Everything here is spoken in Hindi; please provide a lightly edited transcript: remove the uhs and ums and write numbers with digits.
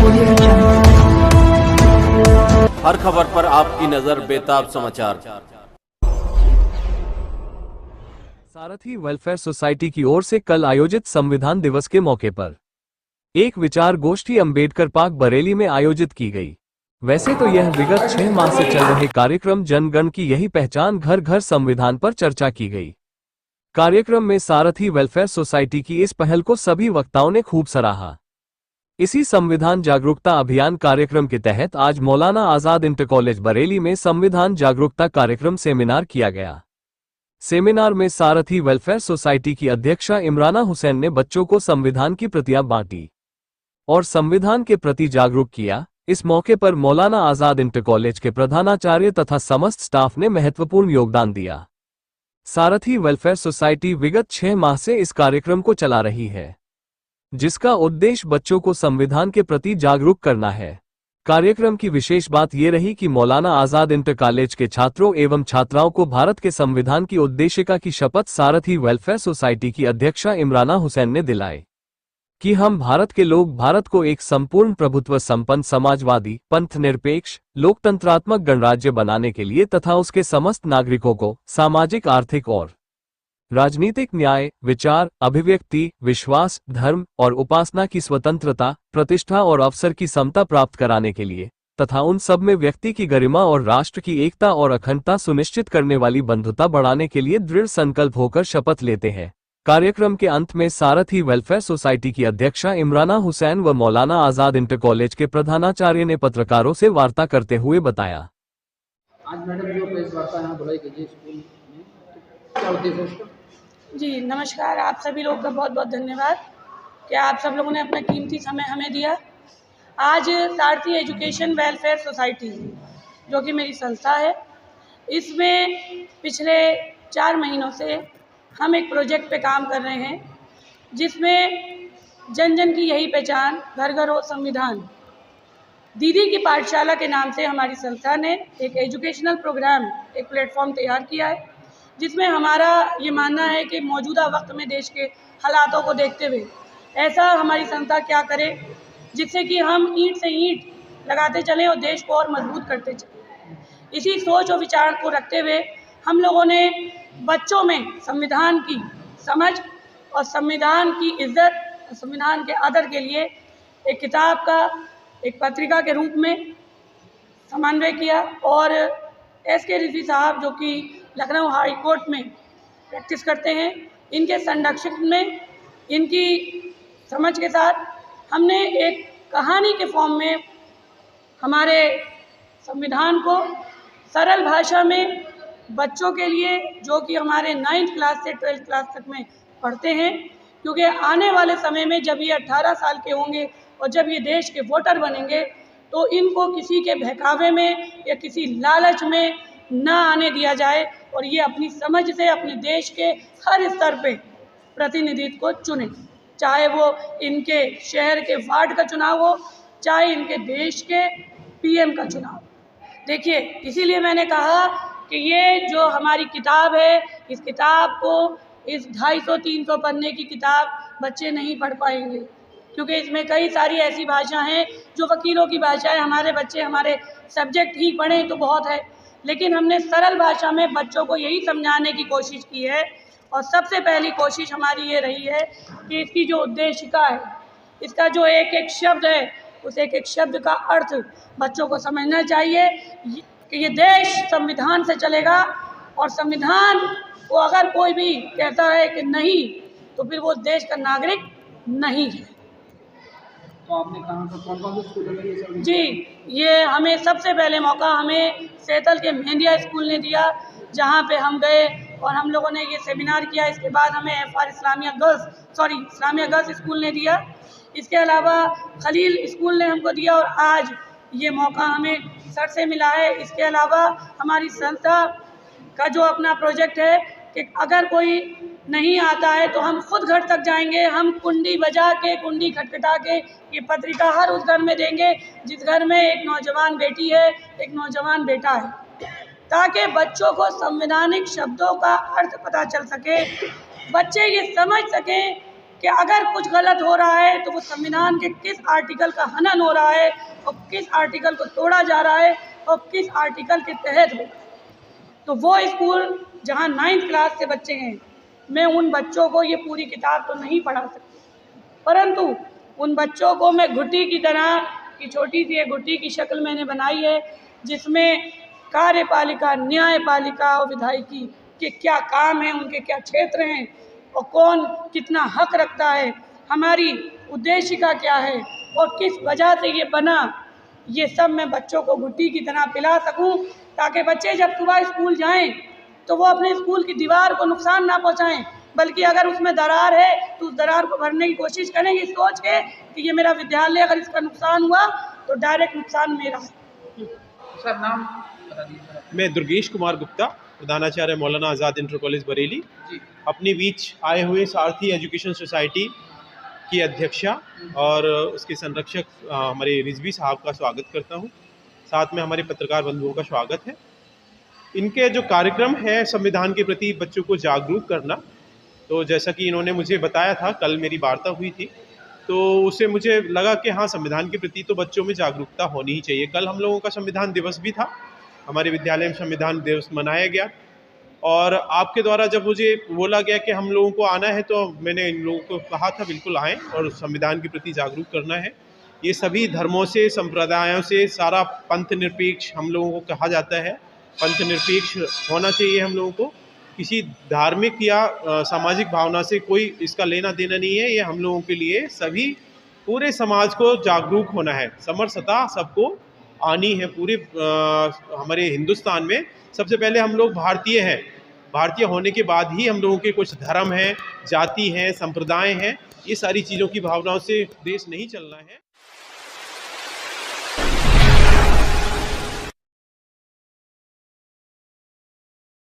Audio Jungle. हर खबर पर आपकी नजर बेताब समाचार। सारथी वेलफेयर सोसाइटी की ओर से कल आयोजित संविधान दिवस के मौके पर एक विचार गोष्ठी अंबेडकर पार्क बरेली में आयोजित की गई। वैसे तो यह विगत 6 माह से चल रहे कार्यक्रम जनगण की यही पहचान घर घर संविधान पर चर्चा की गई। कार्यक्रम में सारथी वेलफेयर सोसाइटी की इस पहल को सभी वक्ताओं ने खूब सराहा। इसी संविधान जागरूकता अभियान कार्यक्रम के तहत आज मौलाना आजाद इंटर कॉलेज बरेली में संविधान जागरूकता कार्यक्रम सेमिनार किया गया। सेमिनार में सारथी वेलफेयर सोसाइटी की अध्यक्षा इमराना हुसैन ने बच्चों को संविधान की प्रतियां बांटी और संविधान के प्रति जागरूक किया। इस मौके पर मौलाना आजाद इंटर कॉलेज के प्रधानाचार्य तथा समस्त स्टाफ ने महत्वपूर्ण योगदान दिया। सारथी वेलफेयर सोसाइटी विगत 6 माह से इस कार्यक्रम को चला रही है, जिसका उद्देश्य बच्चों को संविधान के प्रति जागरूक करना है। कार्यक्रम की विशेष बात यह रही कि मौलाना आजाद इंटर कॉलेज के छात्रों एवं छात्राओं को भारत के संविधान की उद्देशिका की शपथ सारथी वेलफेयर सोसाइटी की अध्यक्षा इमराना हुसैन ने दिलाई कि हम भारत के लोग भारत को एक संपूर्ण प्रभुत्व संपन्न समाजवादी, पंथ निरपेक्ष, लोकतंत्रात्मक गणराज्य बनाने के लिए तथा उसके समस्त नागरिकों को सामाजिक, आर्थिक और राजनीतिक न्याय, विचार, अभिव्यक्ति, विश्वास, धर्म और उपासना की स्वतंत्रता, प्रतिष्ठा और अवसर की समता प्राप्त कराने के लिए तथा उन सब में व्यक्ति की गरिमा और राष्ट्र की एकता और अखंडता सुनिश्चित करने वाली बंधुता बढ़ाने के लिए दृढ़ संकल्प होकर शपथ लेते हैं। कार्यक्रम के अंत में सारथी वेलफेयर सोसाइटी की अध्यक्षा इमराना हुसैन व मौलाना आजाद इंटर कॉलेज के प्रधानाचार्य ने पत्रकारों से वार्ता करते हुए बताया। आज मैडम जो प्रेस वार्ता यहाँ बुलाई गई स्कूल में, तो क्या उद्देश्य है उसका? जी नमस्कार, आप सभी लोग का बहुत बहुत धन्यवाद कि आप सब लोगों ने अपना कीमती समय हमें दिया। आज सारथी एजुकेशन वेलफेयर सोसाइटी जो कि मेरी संस्था है, इसमें पिछले 4 महीनों से हम एक प्रोजेक्ट पे काम कर रहे हैं, जिसमें जन जन की यही पहचान घर घर हो संविधान। दीदी की पाठशाला के नाम से हमारी संस्था ने एक एजुकेशनल प्रोग्राम, एक प्लेटफॉर्म तैयार किया है, जिसमें हमारा ये मानना है कि मौजूदा वक्त में देश के हालातों को देखते हुए ऐसा हमारी संस्था क्या करे जिससे कि हम ईंट से ईंट लगाते चलें और देश को और मजबूत करते चलें। इसी सोच और विचार को रखते हुए हम लोगों ने बच्चों में संविधान की समझ और संविधान की इज्जत और संविधान के आदर के लिए एक किताब का एक पत्रिका के रूप में समन्वय किया और एस.के. रिजवी साहब जो कि लखनऊ हाई कोर्ट में प्रैक्टिस करते हैं, इनके संरक्षण में इनकी समझ के साथ हमने एक कहानी के फॉर्म में हमारे संविधान को सरल भाषा में बच्चों के लिए जो कि हमारे 9th क्लास से 12th क्लास तक में पढ़ते हैं, क्योंकि आने वाले समय में जब ये 18 साल के होंगे और जब ये देश के वोटर बनेंगे तो इनको किसी के बहकावे में या किसी लालच में ना आने दिया जाए और ये अपनी समझ से अपने देश के हर स्तर पे प्रतिनिधित्व को चुने, चाहे वो इनके शहर के वार्ड का चुनाव हो, चाहे इनके देश के पीएम का चुनाव। देखिए, इसीलिए मैंने कहा कि ये जो हमारी किताब है, इस किताब को इस 250-300 पन्ने की किताब बच्चे नहीं पढ़ पाएंगे, क्योंकि इसमें कई सारी ऐसी भाषा हैं जो वकीलों की भाषा है। हमारे बच्चे हमारे सब्जेक्ट ही पढ़ें तो बहुत है, लेकिन हमने सरल भाषा में बच्चों को यही समझाने की कोशिश की है। और सबसे पहली कोशिश हमारी ये रही है कि इसकी जो उद्देशिका है, इसका जो एक एक शब्द है, उस एक एक शब्द का अर्थ बच्चों को समझना चाहिए कि ये देश संविधान से चलेगा और संविधान को अगर कोई भी कहता है कि नहीं, तो फिर वो देश का नागरिक नहीं है। तो आपने कहा था कौन-कौन से स्कूल में ये सब? जी, ये हमें सबसे पहले मौका हमें सेतल के मेहंदिया स्कूल ने दिया, जहाँ पे हम गए और हम लोगों ने ये सेमिनार किया। इसके बाद हमें एफ.आर. इस्लामिया गर्ल्स स्कूल ने दिया। इसके अलावा खलील स्कूल ने हमको दिया और आज ये मौका हमें सर से मिला है। इसके अलावा हमारी संस्था का जो अपना प्रोजेक्ट है कि अगर कोई नहीं आता है तो हम खुद घर तक जाएंगे, हम कुंडी बजा के, कुंडी खटखटा के ये पत्रिका हर उस घर में देंगे जिस घर में एक नौजवान बेटी है, एक नौजवान बेटा है, ताकि बच्चों को संवैधानिक शब्दों का अर्थ पता चल सके, बच्चे ये समझ सकें कि अगर कुछ गलत हो रहा है तो वो संविधान के किस आर्टिकल का हनन हो रहा है और किस आर्टिकल को तोड़ा जा रहा है और किस आर्टिकल के तहत हो। तो वो स्कूल जहाँ 9th क्लास के बच्चे हैं, मैं उन बच्चों को ये पूरी किताब तो नहीं पढ़ा सकती, परंतु उन बच्चों को मैं घुट्टी की तरह की छोटी सी एक घुट्टी की शक्ल मैंने बनाई है, जिसमें कार्यपालिका, न्यायपालिका और विधायिकी के क्या काम हैं, उनके क्या क्षेत्र हैं और कौन कितना हक रखता है, हमारी उद्देशिका क्या है और किस वजह से ये बना, ये सब मैं बच्चों को घुट्टी की तरह पिला सकूं, ताकि बच्चे जब सुबह स्कूल जाएं तो वो अपने स्कूल की दीवार को नुकसान ना पहुंचाएं, बल्कि अगर उसमें दरार है तो उस दरार को भरने की कोशिश करें, ये सोच के कि ये मेरा विद्यालय, अगर इसका नुकसान हुआ तो डायरेक्ट नुकसान मेरा है। सर नाम बता दीजिए सर। मैं दुर्गेश कुमार गुप्ता, प्रधानाचार्य मौलाना आज़ाद इंटर कॉलेज बरेली, जी। अपने बीच आए हुए सारथी एजुकेशन सोसाइटी की अध्यक्षा और उसके संरक्षक हमारे रिजवी साहब का स्वागत करता हूं। साथ में हमारे पत्रकार बंधुओं का स्वागत है। इनके जो कार्यक्रम है संविधान के प्रति बच्चों को जागरूक करना, तो जैसा कि इन्होंने मुझे बताया था, कल मेरी वार्ता हुई थी, तो उससे मुझे लगा कि हाँ, संविधान के प्रति तो बच्चों में जागरूकता होनी ही चाहिए। कल हम लोगों का संविधान दिवस भी था, हमारे विद्यालय में संविधान दिवस मनाया गया और आपके द्वारा जब मुझे बोला गया कि हम लोगों को आना है तो मैंने इन लोगों को कहा था बिल्कुल आएँ और संविधान के प्रति जागरूक करना है। ये सभी धर्मों से, संप्रदायों से, सारा पंथ निरपेक्ष हम लोगों को कहा जाता है, पंथ निरपेक्ष होना चाहिए हम लोगों को। किसी धार्मिक या सामाजिक भावना से कोई इसका लेना देना नहीं है। ये हम लोगों के लिए सभी पूरे समाज को जागरूक होना है, समरसता सबको आनी है। पूरे हमारे हिंदुस्तान में सबसे पहले हम लोग भारतीय हैं, भारतीय होने के बाद ही हम लोगों के कुछ धर्म हैं, जाति हैं, संप्रदाय हैं। ये सारी चीज़ों की भावनाओं से देश नहीं चलना है।